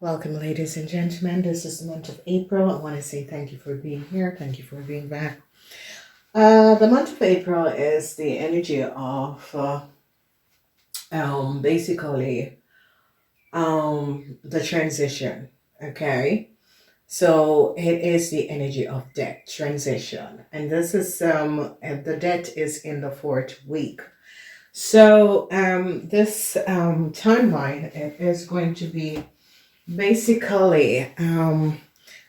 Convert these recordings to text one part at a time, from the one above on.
Welcome, ladies and gentlemen. This is the month of April. I want to say thank you for being here. Thank you for being back. The month of April is the energy of basically the transition. Okay, so it is the energy of death transition, and this is the death is in the fourth week. So this timeline it is going to be basically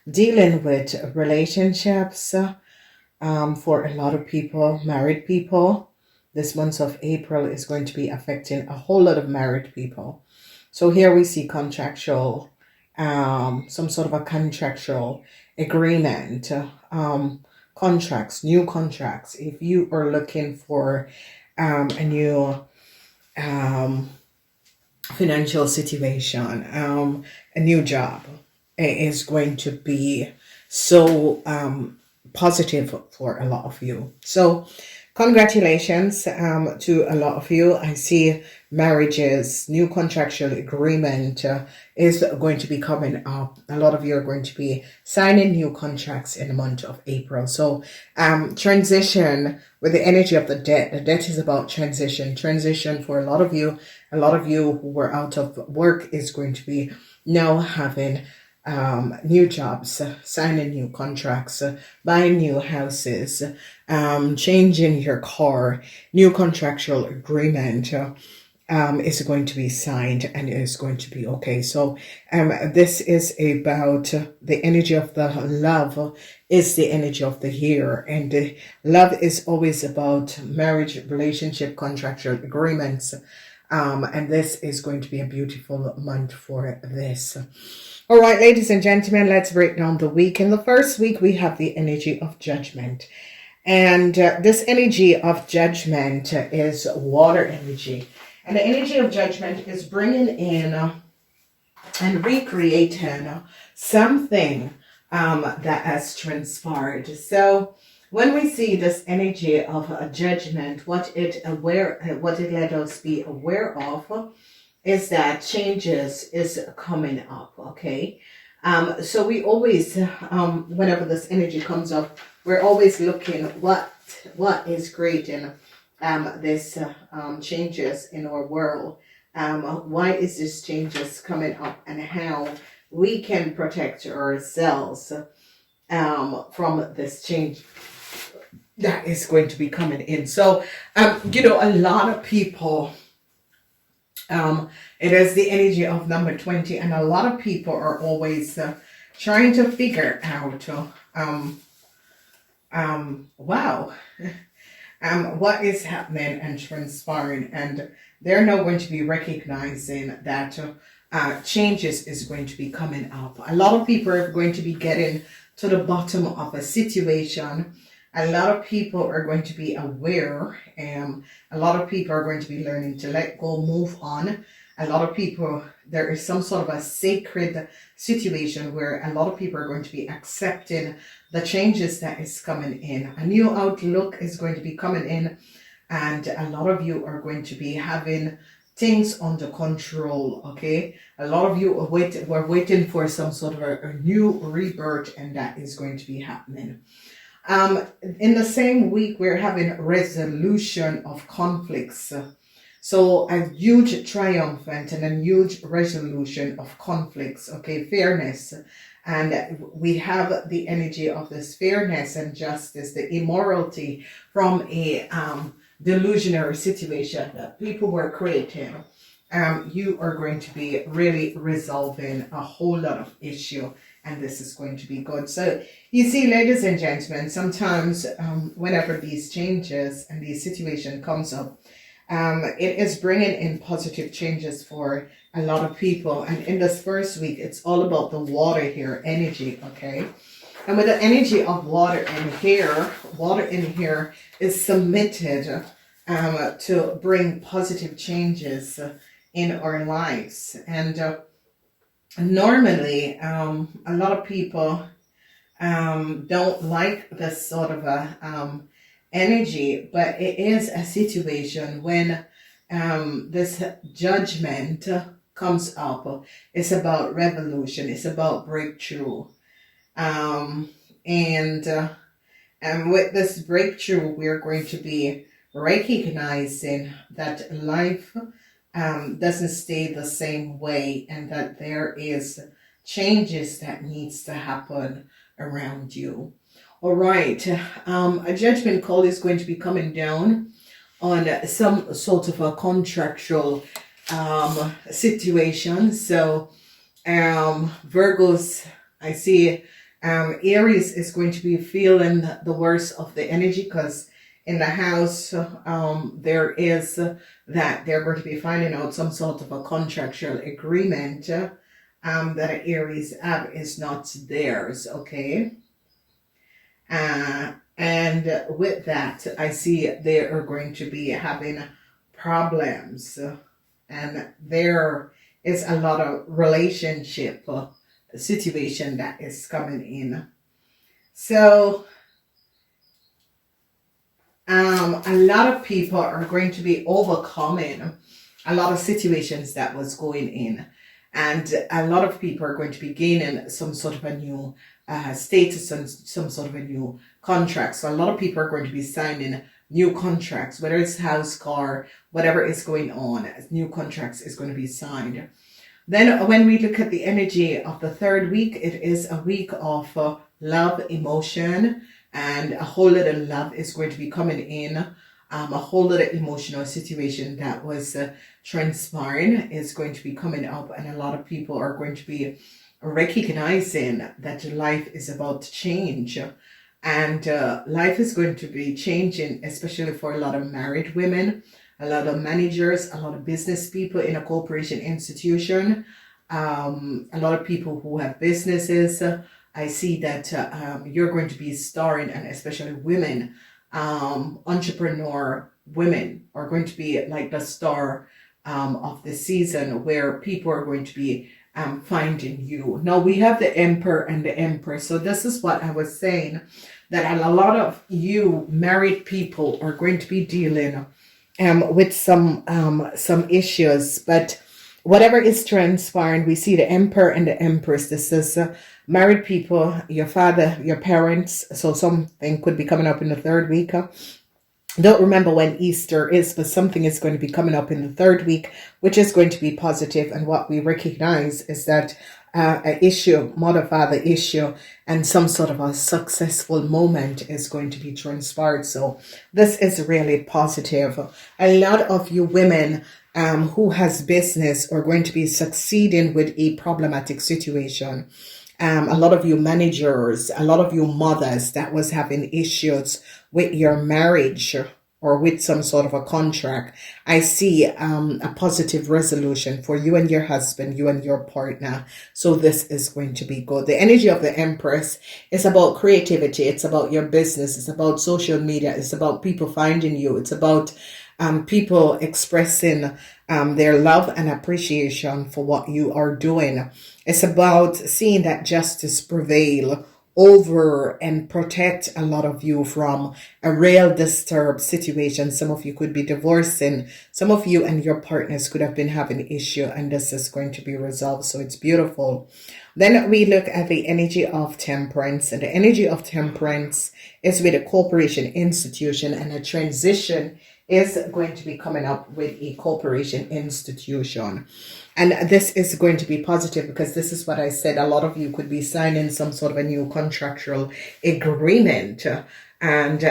dealing with relationships for a lot of people, married people. This month of April is going to be affecting a whole lot of married people. So here we see contractual, some sort of a contractual agreement, contracts, new contracts. If you are looking for a new um, financial situation, a new job, it is going to be so positive for a lot of you. So, congratulations to a lot of you. I see marriages, new contractual agreement is going to be coming up. A lot of you are going to be signing new contracts in the month of April. So, transition with the energy of the debt. The debt is about transition. Transition for a lot of you. A lot of you who were out of work is going to be now having new jobs, signing new contracts, buying new houses, changing your car, new contractual agreement is going to be signed and is going to be okay. So this is about the energy of the love is the energy of the year, and the love is always about marriage, relationship, contractual agreements. And this is going to be a beautiful month for this. All right, ladies and gentlemen, let's break down the week. In the first week, we have the energy of judgment. And this energy of judgment is water energy. And the energy of judgment is bringing in and recreating something that has transpired. So when we see this energy of a judgment, what it let us be aware of is that changes is coming up. Okay, so we always, whenever this energy comes up, we're always looking what is creating this changes in our world. Why is this changes coming up, and how we can protect ourselves from this change that is going to be coming in. So, a lot of people, it is the energy of number 20, and a lot of people are always trying to figure out, wow, what is happening and transpiring, and they're now going to be recognizing that changes is going to be coming up. A lot of people are going to be getting to the bottom of a situation. A lot of people are going to be aware, and a lot of people are going to be learning to let go, move on. A lot of people, there is some sort of a sacred situation where a lot of people are going to be accepting the changes that is coming in. A new outlook is going to be coming in, and a lot of you are going to be having things under control. Okay, a lot of you we're waiting for some sort of a new rebirth, and that is going to be happening. In the same week, we're having resolution of conflicts. So a huge triumphant and a huge resolution of conflicts. Okay, fairness. And we have the energy of this fairness and justice, the immorality from a delusionary situation that people were creating. You are going to be really resolving a whole lot of issue, and this is going to be good. So you see, ladies and gentlemen, sometimes whenever these changes and these situation comes up, it is bringing in positive changes for a lot of people. And in this first week, it's all about the water here, energy, okay? And with the energy of water in here is submitted to bring positive changes in our lives. And normally, a lot of people don't like this sort of a energy, but it is a situation when this judgment comes up, it's about revolution. It's about breakthrough. Um, and with this breakthrough, we're going to be recognizing that life doesn't stay the same way, and that there is changes that needs to happen around you. All right. A judgment call is going to be coming down on some sort of a contractual situation. So Virgos, I see Aries is going to be feeling the worst of the energy, because in the house there is that they're going to be finding out some sort of a contractual agreement that Aries have is not theirs. Okay. And with that, I see they are going to be having problems, and there is a lot of relationship situation that is coming in. So a lot of people are going to be overcoming a lot of situations that was going in, and a lot of people are going to be gaining some sort of a new status and some sort of a new contract. So a lot of people are going to be signing new contracts, whether it's house, car, whatever is going on, new contracts is going to be signed. Then when we look at the energy of the third week, it is a week of love, emotion, and a whole lot of love is going to be coming in. A whole lot of emotional situation that was transpiring is going to be coming up, and a lot of people are going to be recognizing that life is about to change, and life is going to be changing, especially for a lot of married women, a lot of managers, a lot of business people in a corporation institution, a lot of people who have businesses. I see that you're going to be starring, and especially women, entrepreneur women are going to be like the star of the season, where people are going to be finding you. Now we have the Emperor and the Empress. So this is what I was saying, that a lot of you married people are going to be dealing with some issues, but whatever is transpiring, we see the Emperor and the Empress. This is married people, your father, your parents. So something could be coming up in the third week. Don't remember when Easter is, but something is going to be coming up in the third week, which is going to be positive. And what we recognize is that an issue, mother-father issue, and some sort of a successful moment is going to be transpired. So this is really positive. A lot of you women who has business are going to be succeeding with a problematic situation. A lot of you managers, a lot of you mothers that was having issues with your marriage or with some sort of a contract, I see a positive resolution for you and your husband, you and your partner. So this is going to be good. The energy of the Empress is about creativity. It's about your business. It's about social media. It's about people finding you. It's about people expressing their love and appreciation for what you are doing. It's about seeing that justice prevail over and protect a lot of you from a real disturbed situation. Some of you could be divorcing. Some of you and your partners could have been having an issue, and this is going to be resolved. So it's beautiful. Then we look at the energy of Temperance, and the energy of Temperance is with a corporation institution, and a transition is going to be coming up with a corporation institution. And this is going to be positive, because this is what I said. A lot of you could be signing some sort of a new contractual agreement, and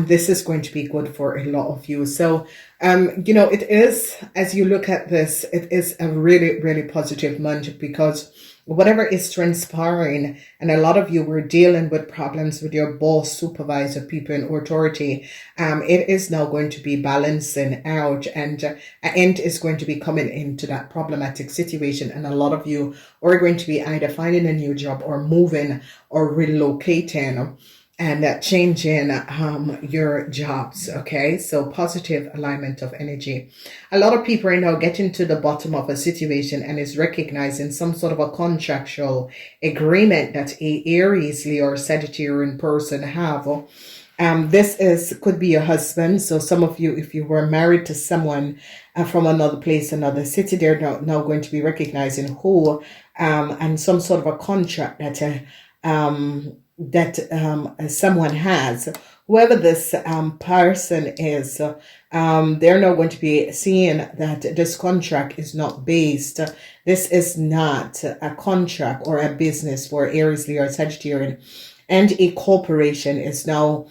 this is going to be good for a lot of you. So, it is, as you look at this, it is a really, really positive month, because whatever is transpiring, and a lot of you were dealing with problems with your boss, supervisor, people in authority, it is now going to be balancing out, and an end is going to be coming into that problematic situation. And a lot of you are going to be either finding a new job or moving or relocating and changing your jobs. Okay, so positive alignment of energy. A lot of people are now getting to the bottom of a situation and is recognizing some sort of a contractual agreement that a Aries, Leo, or Sagittarian person have. This could be your husband. So some of you, if you were married to someone from another place, another city, they're now going to be recognizing who, and some sort of a contract that someone has. Whoever this person is, they're now going to be seeing that this contract is not based. This is not a contract or a business for Aries, Leo, or Sagittarian, and a corporation is now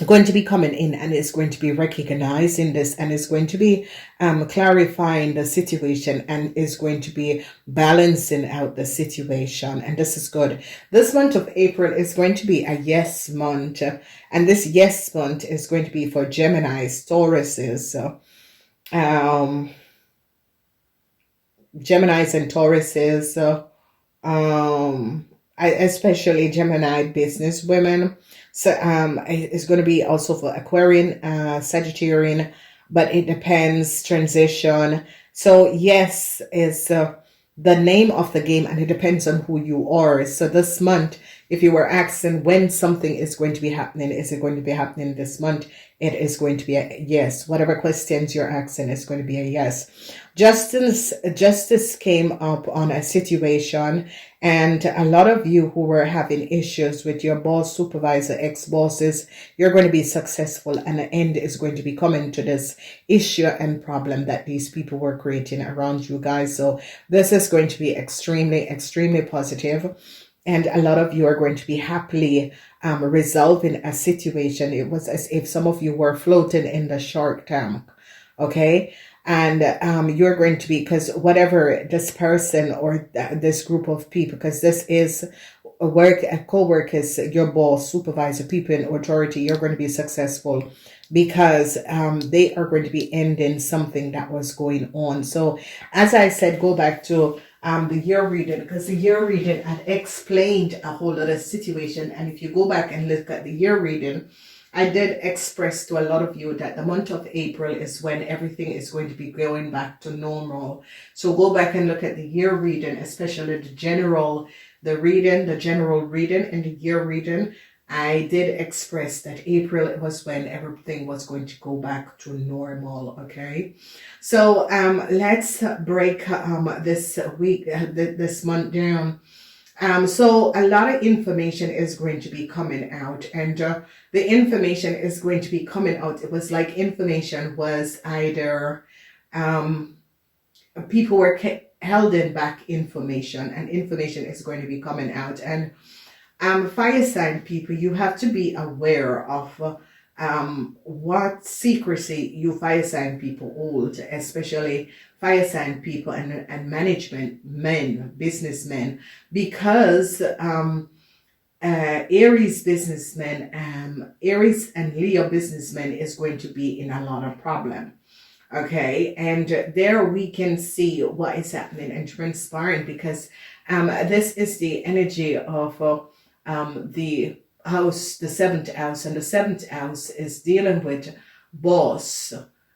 going to be coming in and is going to be recognizing this and is going to be clarifying the situation and is going to be balancing out the situation. And this is good. This month of April is going to be a yes month. And this yes month is going to be for Geminis, Tauruses, Geminis and Tauruses, especially Gemini business women. So it's going to be also for Aquarian, Sagittarian, but it depends, transition. So yes is the name of the game, and it depends on who you are. So this month, if you were asking when something is going to be happening, is it going to be happening this month? It is going to be a yes. Whatever questions you're asking is going to be a yes. Justice came up on a situation, and a lot of you who were having issues with your boss, supervisor, ex-bosses, you're going to be successful, and the end is going to be coming to this issue and problem that these people were creating around you guys. So this is going to be extremely, extremely positive. And a lot of you are going to be happily resolving a situation. It was as if some of you were floating in the shark tank. Okay. And you're going to be, because whatever this person or this group of people, because this is a co-workers, your boss, supervisor, people in authority, you're going to be successful because they are going to be ending something that was going on. So as I said, go back to the year reading, because the year reading had explained a whole other situation. And if you go back and look at the year reading, I did express to a lot of you that the month of April is when everything is going to be going back to normal. So go back and look at the year reading, especially the general reading and the year reading. I did express that April was when everything was going to go back to normal. Okay. So let's break this week, this month down. So a lot of information is going to be coming out, and the information is going to be coming out. It was like information was either people were held in back information, and information is going to be coming out. And fire sign people, you have to be aware of what secrecy you fire sign people hold, especially fire sign people and management men, businessmen, because Aries businessmen, Aries and Leo businessmen is going to be in a lot of problem. Okay, and there we can see what is happening and transpiring, because this is the energy of the house, the seventh house, and the seventh house is dealing with boss,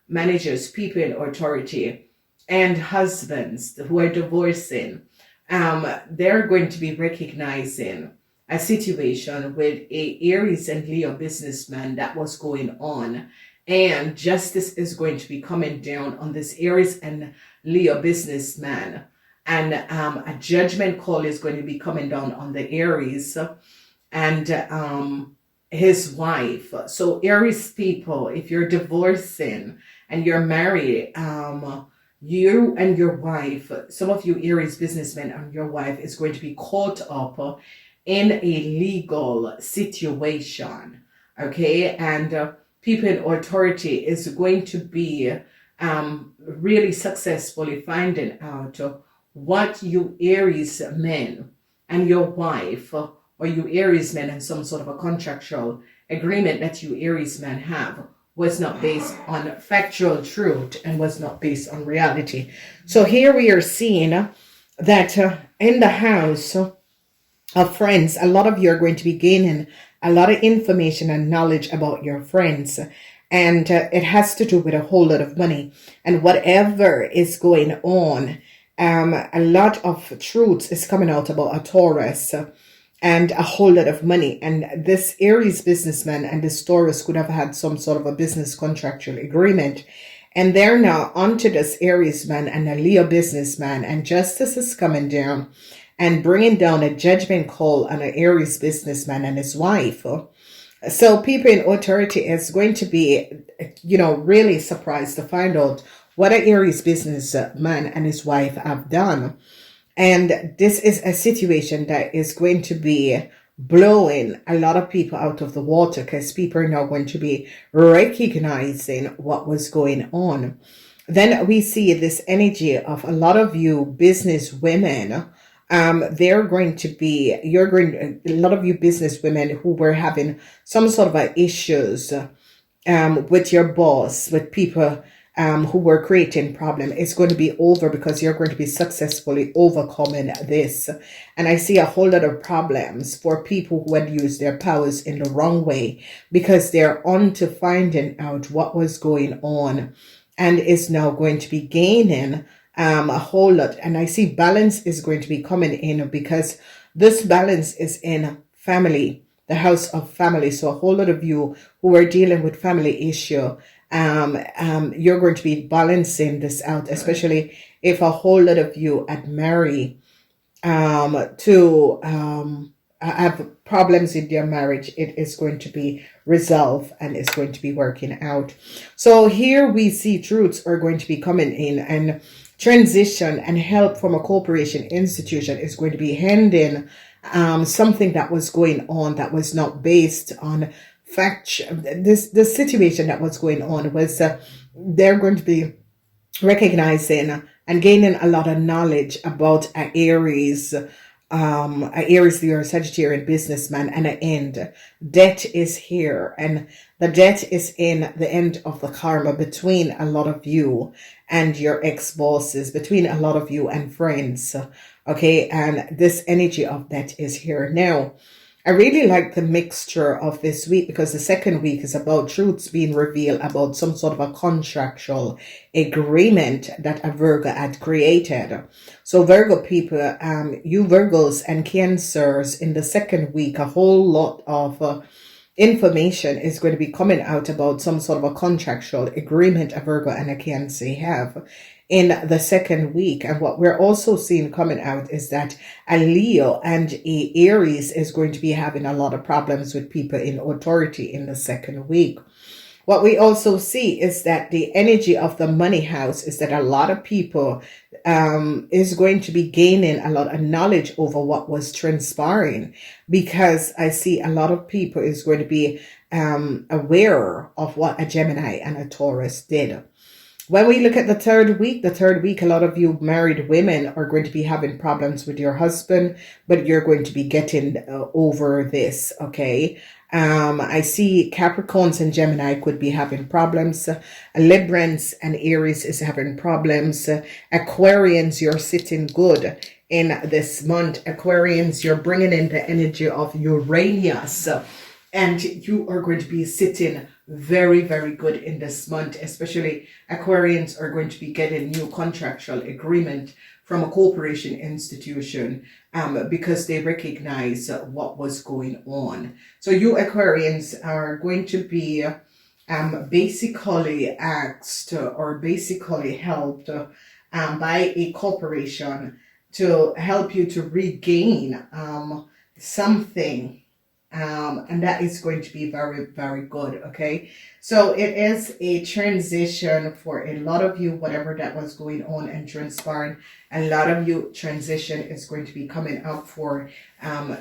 managers, people in authority, and husbands who are divorcing. They're going to be recognizing a situation with a Aries and Leo businessman that was going on, and justice is going to be coming down on this Aries and Leo businessman, and a judgment call is going to be coming down on the Aries and his wife. So Aries people, if you're divorcing and you're married, you and your wife, some of you Aries businessmen and your wife is going to be caught up in a legal situation. Okay, and people in authority is going to be really successfully finding out what you Aries men and your wife, or you Aries men and some sort of a contractual agreement that you Aries men have, was not based on factual truth and was not based on reality. So here we are seeing that in the house of friends, a lot of you are going to be gaining a lot of information and knowledge about your friends. And it has to do with a whole lot of money. And whatever is going on, a lot of truths is coming out about a Taurus. and a whole lot of money. And this Aries businessman and this Taurus could have had some sort of a business contractual agreement. And they're now onto this Aries man and a Leo businessman, and justice is coming down and bringing down a judgment call on an Aries businessman and his wife. So people in authority is going to be, really surprised to find out what an Aries businessman and his wife have done. And this is a situation that is going to be blowing a lot of people out of the water, because people are now going to be recognizing what was going on. Then we see this energy of a lot of you business women. They're going to be, a lot of you business women who were having some sort of issues with your boss, with people who were creating problem. It's going to be over, because you're going to be successfully overcoming this. And I see a whole lot of problems for people who had used their powers in the wrong way, because they're on to finding out what was going on, and is now going to be gaining a whole lot. And I see balance is going to be coming in, because this balance is in family, the house of family. So a whole lot of you who are dealing with family issue, you're going to be balancing this out, especially if a whole lot of you had married to have problems in your marriage. It is going to be resolved and it's going to be working out. So here we see truths are going to be coming in, and transition and help from a corporation institution is going to be handing something that was going on that was not based on fact. The situation that was going on was they're going to be recognizing and gaining a lot of knowledge about an Aries, Leo, Sagittarian businessman, and an end. Debt is here, and the debt is in the end of the karma between a lot of you and your ex-bosses, between a lot of you and friends. Okay, and this energy of debt is here now. I really like the mixture of this week, because the second week is about truths being revealed about some sort of a contractual agreement that a Virgo had created. So Virgo people, you Virgos and Cancers, in the second week, a whole lot of information is going to be coming out about some sort of a contractual agreement a Virgo and a Cancer have in the second week. And what we're also seeing coming out is that a Leo and a Aries is going to be having a lot of problems with people in authority in the second week. What we also see is that the energy of the money house is that a lot of people is going to be gaining a lot of knowledge over what was transpiring, because I see a lot of people is going to be aware of what a Gemini and a Taurus did. When we look at the third week, a lot of you married women are going to be having problems with your husband, but you're going to be getting over this, okay? I see Capricorns and Gemini could be having problems. Librans and Aries is having problems. Aquarians, you're sitting good in this month. Aquarians, you're bringing in the energy of Uranus, and you are going to be sitting very, very good in this month. Especially Aquarians are going to be getting new contractual agreement from a corporation institution because they recognize what was going on. So you Aquarians are going to be basically asked or basically helped by a corporation to help you to regain something. And that is going to be very, very good. Okay, so it is a transition for a lot of you, whatever that was going on and transpiring. A lot of you, transition is going to be coming up for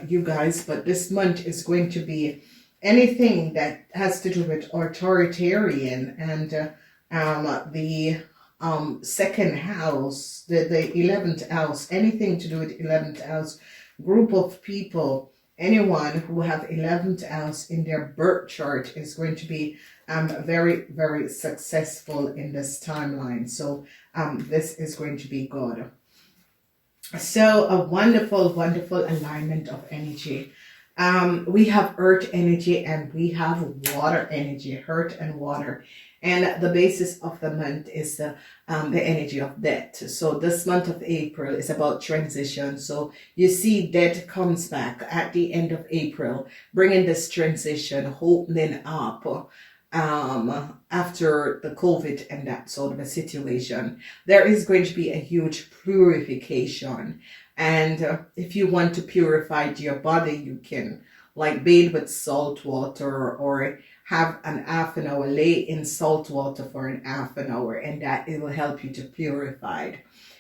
you guys. But this month is going to be anything that has to do with authoritarian and the second house, the 11th house, anything to do with 11th house, group of people. Anyone who have 11th house in their birth chart is going to be very, very successful in this timeline. So this is going to be good. So a wonderful, wonderful alignment of energy. We have earth energy and we have water energy, earth and water. And the basis of the month is the energy of death. So this month of April is about transition. So you see death comes back at the end of April, bringing this transition, opening up after the COVID and that sort of a situation. There is going to be a huge purification. And if you want to purify your body, you can like bathe with salt water or have an half an hour, lay in salt water for an half an hour, and that it will help you to purify.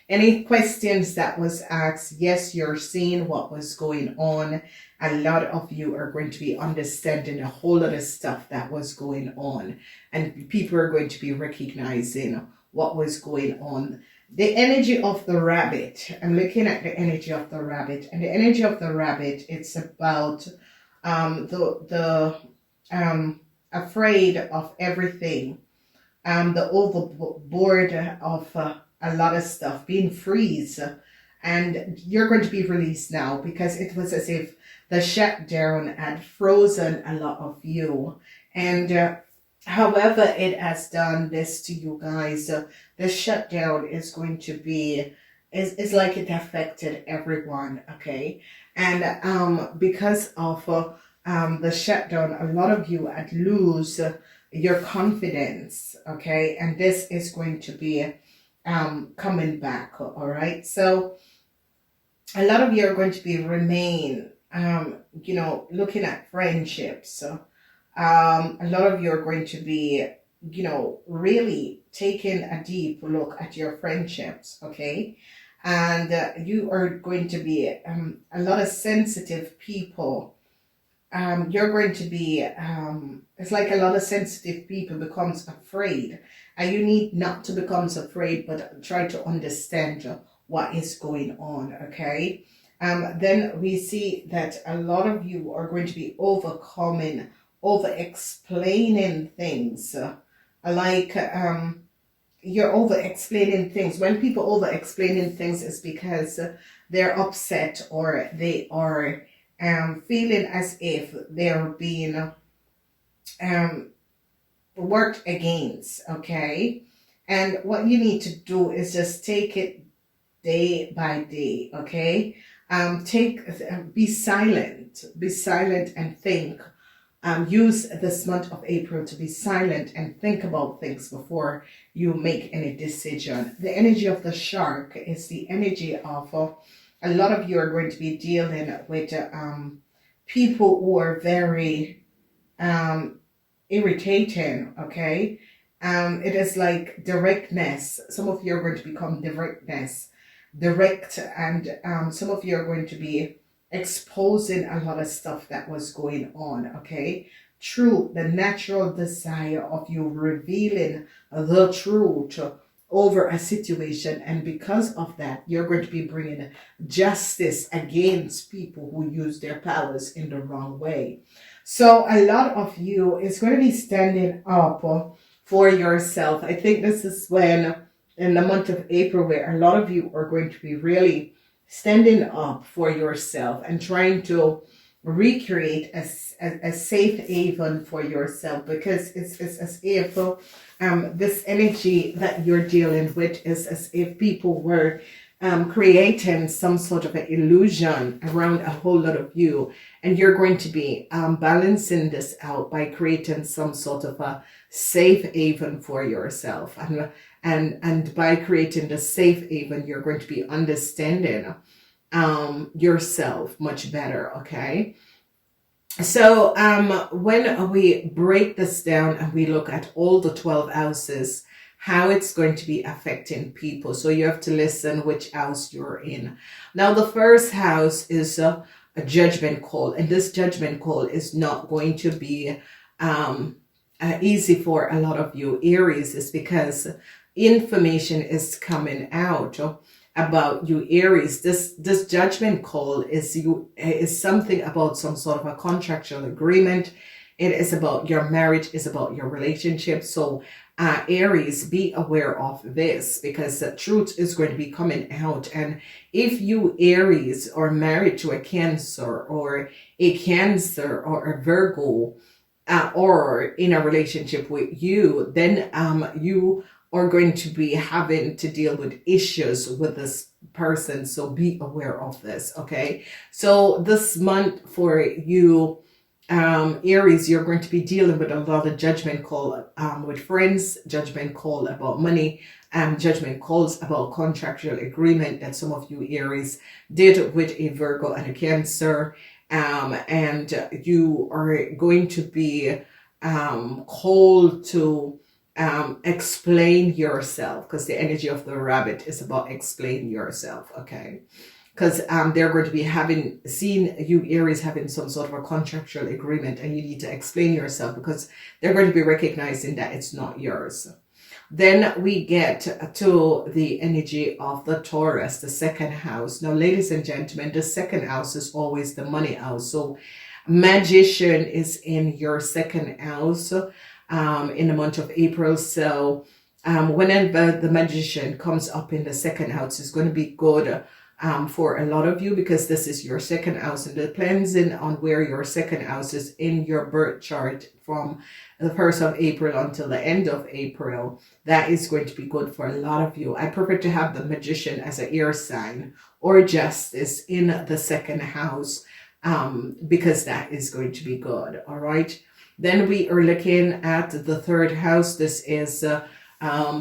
Any questions that was asked? Yes, you're seeing what was going on. A lot of you are going to be understanding a whole lot of stuff that was going on, and people are going to be recognizing what was going on. The energy of the rabbit. I'm looking at the energy of the rabbit, and the energy of the rabbit, it's about afraid of everything, the overboard of a lot of stuff, being freeze, and you're going to be released now because it was as if the shutdown had frozen a lot of you, and however it has done this to you guys, the shutdown is going to be is like it affected everyone, okay? And because of the shutdown, a lot of you had lose your confidence, okay? And this is going to be coming back, all right? So a lot of you are going to be remain, looking at friendships. A lot of you are going to be, really taking a deep look at your friendships, okay? And you are going to be a lot of sensitive people. You're going to be, it's like a lot of sensitive people becomes afraid. And you need not to become afraid, but try to understand what is going on, okay? Then we see that a lot of you are going to be over-explaining things. You're over-explaining things. When people over-explaining things, it's because they're upset or they are feeling as if they're being worked against, okay? And what you need to do is just take it day by day, okay? Be silent and think. Use this month of April to be silent and think about things before you make any decision. The energy of the shark is the energy of a lot of you are going to be dealing with people who are very irritating, okay? It is like directness. Some of you are going to become direct, and some of you are going to be exposing a lot of stuff that was going on, okay? Through the natural desire of you revealing the truth over a situation, and because of that, you're going to be bringing justice against people who use their powers in the wrong way. So a lot of you is going to be standing up for yourself. I think this is when, in the month of April, where a lot of you are going to be really standing up for yourself and trying to recreate a safe haven for yourself, because it's as if this energy that you're dealing with is as if people were creating some sort of an illusion around a whole lot of you, and you're going to be balancing this out by creating some sort of a safe haven for yourself, and by creating the safe haven, you're going to be understanding yourself much better, okay? So when we break this down and we look at all the 12 houses, how it's going to be affecting people, so you have to listen which house you're in. Now, the first house is a judgment call, and this judgment call is not going to be easy for a lot of you Aries, is because information is coming out about you Aries. This judgment call is something about some sort of a contractual agreement. It is about your marriage, it's about your relationship. So Aries, be aware of this, because the truth is going to be coming out. And if you Aries are married to a Cancer or a Virgo, or in a relationship with you, then you are going to be having to deal with issues with this person. So be aware of this, okay? So this month for you, Aries, you're going to be dealing with a lot of judgment call with friends, judgment call about money, judgment calls about contractual agreement that some of you Aries did with a Virgo and a Cancer. And you are going to be called to explain yourself, because the energy of the rabbit is about explain yourself, okay? Because they're going to be seen you Aries having some sort of a contractual agreement, and you need to explain yourself because they're going to be recognizing that it's not yours. Then we get to the energy of the Taurus, the second house. Now, ladies and gentlemen, the second house is always the money house. So Magician is in your second house in the month of April. So whenever the Magician comes up in the second house, it's going to be good for a lot of you, because this is your second house, and depending on where your second house is in your birth chart from the 1st of April until the end of April, that is going to be good for a lot of you. I prefer to have the Magician as an air sign or Justice in the second house, because that is going to be good. All right. Then we are looking at the third house. This is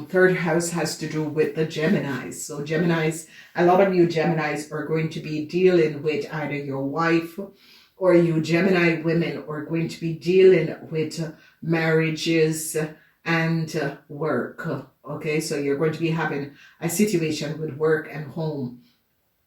third house has to do with the Geminis. So Geminis, a lot of you Geminis are going to be dealing with either your wife, or you Gemini women are going to be dealing with marriages and work. Okay, so you're going to be having a situation with work and home.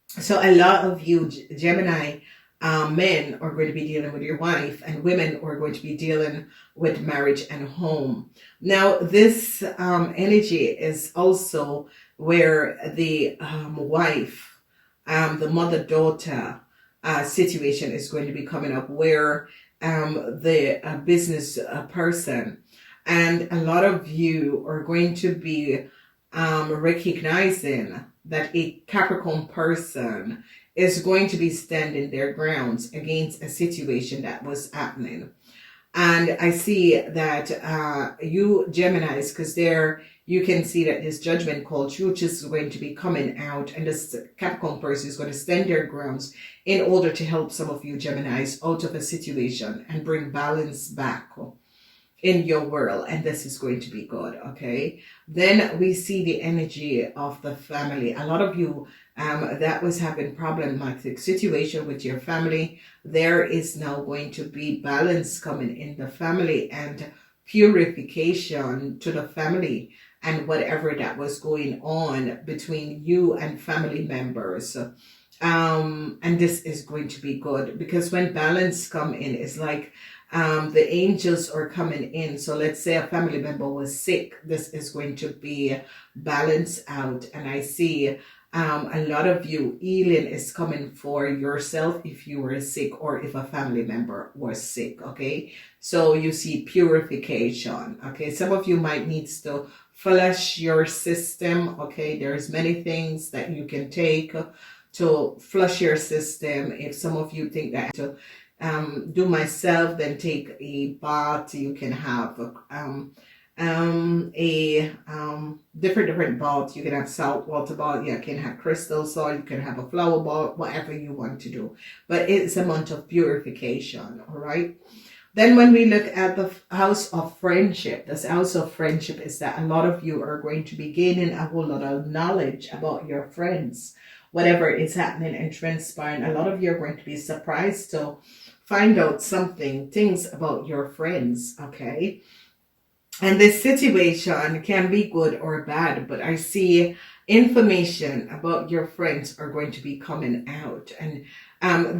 So a lot of you Gemini men are going to be dealing with your wife, and women are going to be dealing with marriage and home. Now, this energy is also where the wife, the mother-daughter situation is going to be coming up, where the business person, and a lot of you are going to be recognizing that a Capricorn person is going to be standing their grounds against a situation that was happening. And I see that you Geminis, because there you can see that this judgment call, truth is going to be coming out, and this Capricorn person is going to stand their grounds in order to help some of you Geminis out of a situation and bring balance back in your world, and this is going to be good, okay? Then we see the energy of the family. A lot of you that was having problematic situation with your family, there is now going to be balance coming in the family and purification to the family and whatever that was going on between you and family members. And this is going to be good, because when balance come in, it's like the angels are coming in. So let's say a family member was sick, this is going to be balanced out. And I see a lot of you, healing is coming for yourself if you were sick, or if a family member was sick, okay? So you see purification, okay? Some of you might need to flush your system, okay? There's many things that you can take to flush your system. If some of you think that to do myself, then take a bath. You can have different bath. You can have salt water bath, you can have crystal salt, you can have a flower bath, whatever you want to do, but it's a month of purification. All right. Then when we look at the house of friendship, this house of friendship is that a lot of you are going to be gaining a whole lot of knowledge about your friends, whatever is happening and transpiring. A lot of you are going to be surprised to find out things about your friends, okay? And this situation can be good or bad, but I see information about your friends are going to be coming out. And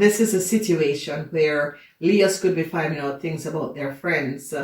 this is a situation where Leos could be finding out things about their friends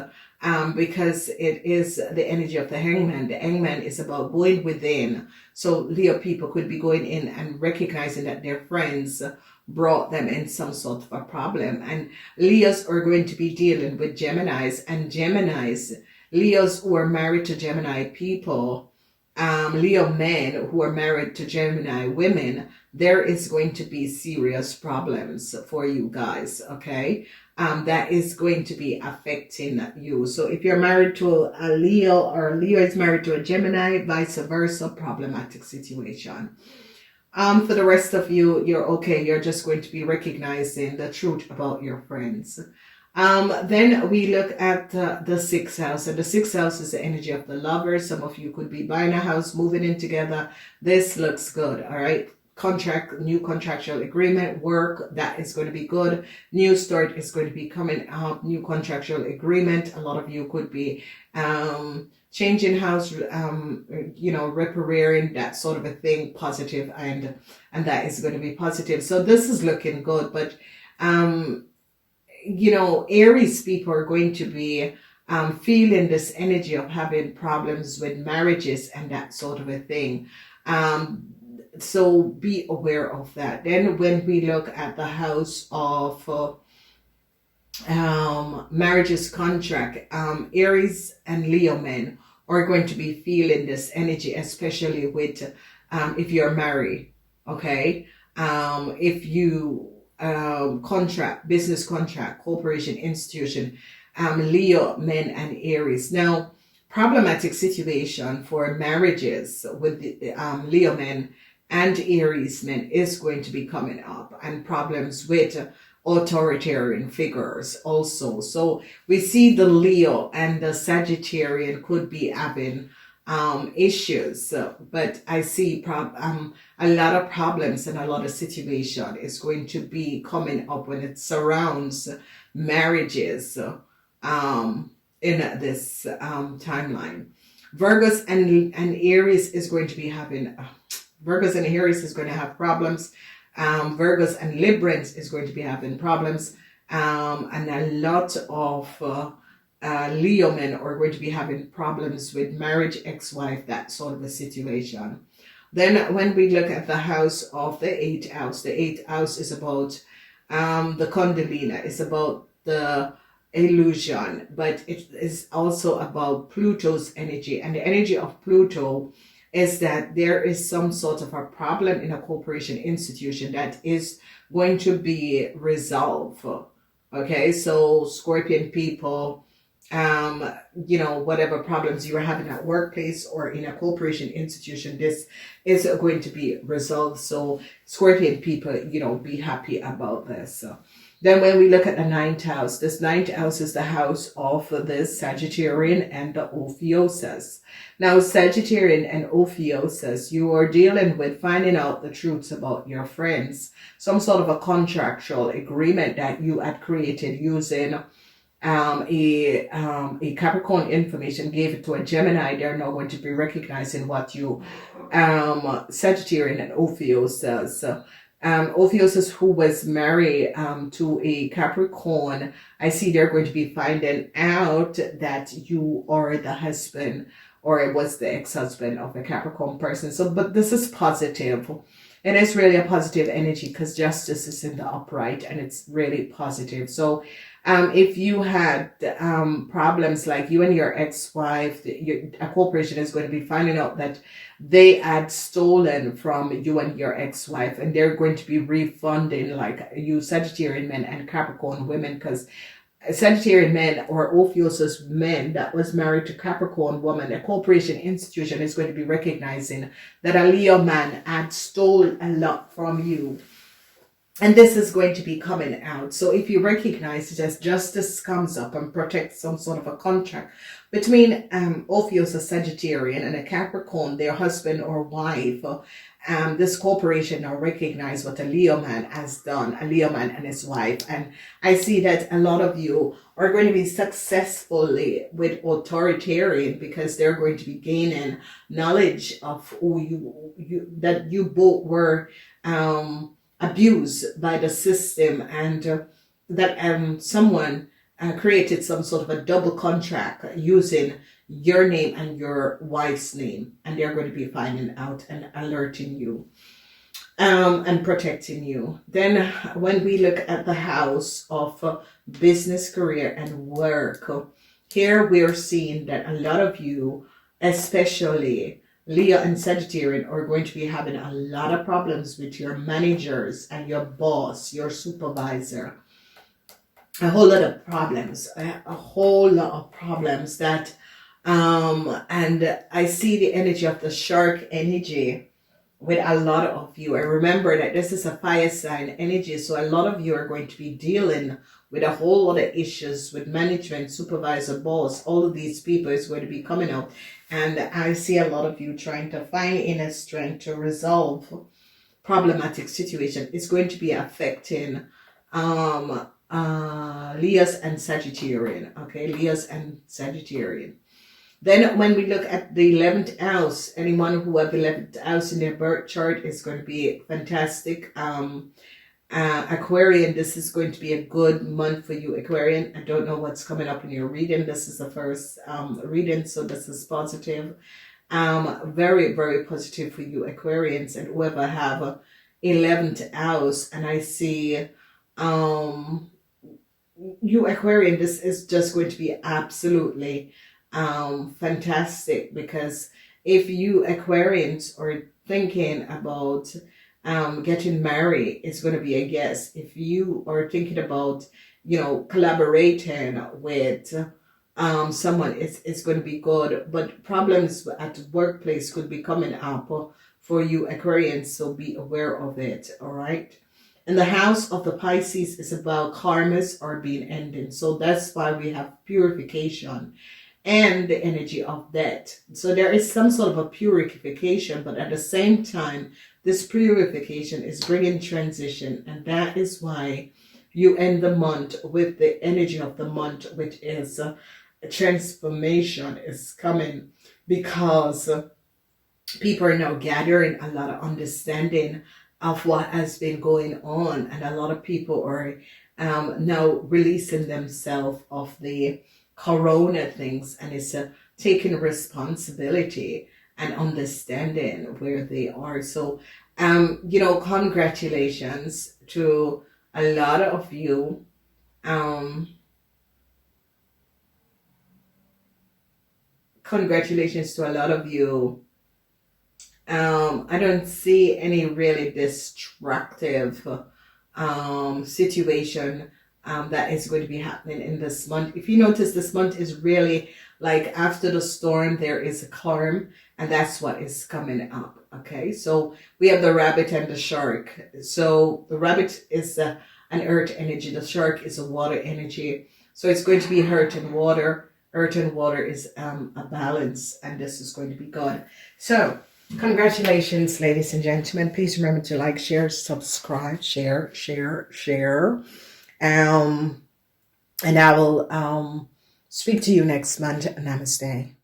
because it is the energy of the hangman. The hangman is about going within. So Leo people could be going in and recognizing that their friends brought them in some sort of a problem. And Leos are going to be dealing with Geminis, and Geminis, Leos who are married to Gemini people, Leo men who are married to Gemini women, there is going to be serious problems for you guys, okay? That is going to be affecting you. So if you're married to a Leo or Leo is married to a Gemini, vice versa, problematic situation. For the rest of you, you're okay. You're just going to be recognizing the truth about your friends. Then we look at the sixth house, and the sixth house is the energy of the lover. Some of you could be buying a house, moving in together. This looks good, all right? Contract, new contractual agreement, work, that is going to be good. New start is going to be coming up, new contractual agreement. A lot of you could be changing house, repairing, that sort of a thing, positive, and that is going to be positive. So this is looking good, but Aries people are going to be feeling this energy of having problems with marriages and that sort of a thing. So be aware of that. Then when we look at the house of marriages contract, Aries and Leo men are going to be feeling this energy, especially with if you're married, okay? If you contract, business contract, corporation, institution, Leo men and Aries. Now, problematic situation for marriages with the Leo men and Aries men is going to be coming up, and problems with authoritarian figures also. So we see the Leo and the Sagittarian could be having issues, but I see a lot of problems and a lot of situation is going to be coming up when it surrounds marriages in this timeline. Virgos and Aries is going to be having Virgos and Aries is going to have problems. Virgos and Librans is going to be having problems, and a lot of Leo men are going to be having problems with marriage, ex-wife, that sort of a situation. Then when we look at the house of the eighth house is about the Kundalini, it's about the illusion, but it is also about Pluto's energy. And the energy of Pluto is that there is some sort of a problem in a corporation institution that is going to be resolved. Okay, so Scorpion people, whatever problems you are having at workplace or in a corporation institution, this is going to be resolved. So Scorpion people, be happy about this. Then when we look at the ninth house, this ninth house is the house of the Sagittarian and the Ophiuchus. Now, Sagittarian and Ophiuchus, you are dealing with finding out the truths about your friends, some sort of a contractual agreement that you had created using a Capricorn information, gave it to a Gemini. They're now going to be recognizing what you, Sagittarian and Ophiuchus. Ophiuchus, who was married to a Capricorn, I see they're going to be finding out that you are the husband, or it was the ex-husband of a Capricorn person. So, but this is positive. And it's really a positive energy because justice is in the upright and it's really positive. So if you had problems like you and your ex-wife, a corporation is going to be finding out that they had stolen from you and your ex-wife, and they're going to be refunding, like you Sagittarian men and Capricorn women, because Sagittarian men or Ophiuchus men that was married to Capricorn woman, a corporation institution is going to be recognizing that a Leo man had stolen a lot from you. And this is going to be coming out. So if you recognize it as justice comes up and protects some sort of a contract between Ophiuchus, a Sagittarian, and a Capricorn, their husband or wife, this corporation now recognize what a Leo man has done, a Leo man and his wife. And I see that a lot of you are going to be successfully with authoritarian because they're going to be gaining knowledge of who that you both were abused by the system, and that someone created some sort of a double contract using your name and your wife's name, and they're going to be finding out and alerting you and protecting you. Then when we look at the house of business, career, and work, here we're seeing that a lot of you, especially Leo and Sagittarius, are going to be having a lot of problems with your managers and your boss, your supervisor. A whole lot of problems, a whole lot of problems that, and I see the energy of the shark energy with a lot of you. And remember that this is a fire sign energy, so a lot of you are going to be dealing with a whole lot of issues with management, supervisor, boss. All of these people is going to be coming up, and I see a lot of you trying to find inner strength to resolve problematic situation. It's going to be affecting Leos and Sagittarian. Okay, Leos and Sagittarian. Then when we look at the 11th house, anyone who have 11th house in their birth chart is going to be fantastic. Aquarian, this is going to be a good month for you, Aquarian. I don't know what's coming up in your reading. This is the first reading, so this is positive. Very, very positive for you, Aquarians, and whoever have a 11th house. And I see you, Aquarian, this is just going to be absolutely fantastic, because if you Aquarians are thinking about getting married, it's going to be a yes. If you are thinking about, you know, collaborating with someone, it's going to be good. But problems at the workplace could be coming up for you Aquarians, so be aware of it. All right. And the house of the Pisces is about karmas are being ended, so that's why we have purification and the energy of death. So there is some sort of a purification, but at the same time, this purification is bringing transition, and that is why you end the month with the energy of the month, which is a transformation is coming, because people are now gathering a lot of understanding of what has been going on, and a lot of people are now releasing themselves of the corona things, and it's taking responsibility and understanding where they are. So you know, congratulations to a lot of you. Congratulations to a lot of you. I don't see any really destructive situation that is going to be happening in this month. If you notice, this month is really like after the storm, there is a calm, and that's what is coming up. Okay, so we have the rabbit and the shark. So the rabbit is an earth energy. The shark is a water energy. So it's going to be earth and water. Earth and water is a balance, and this is going to be good. So congratulations, ladies and gentlemen. Please remember to like, share, subscribe, share. And I will speak to you next month. Namaste.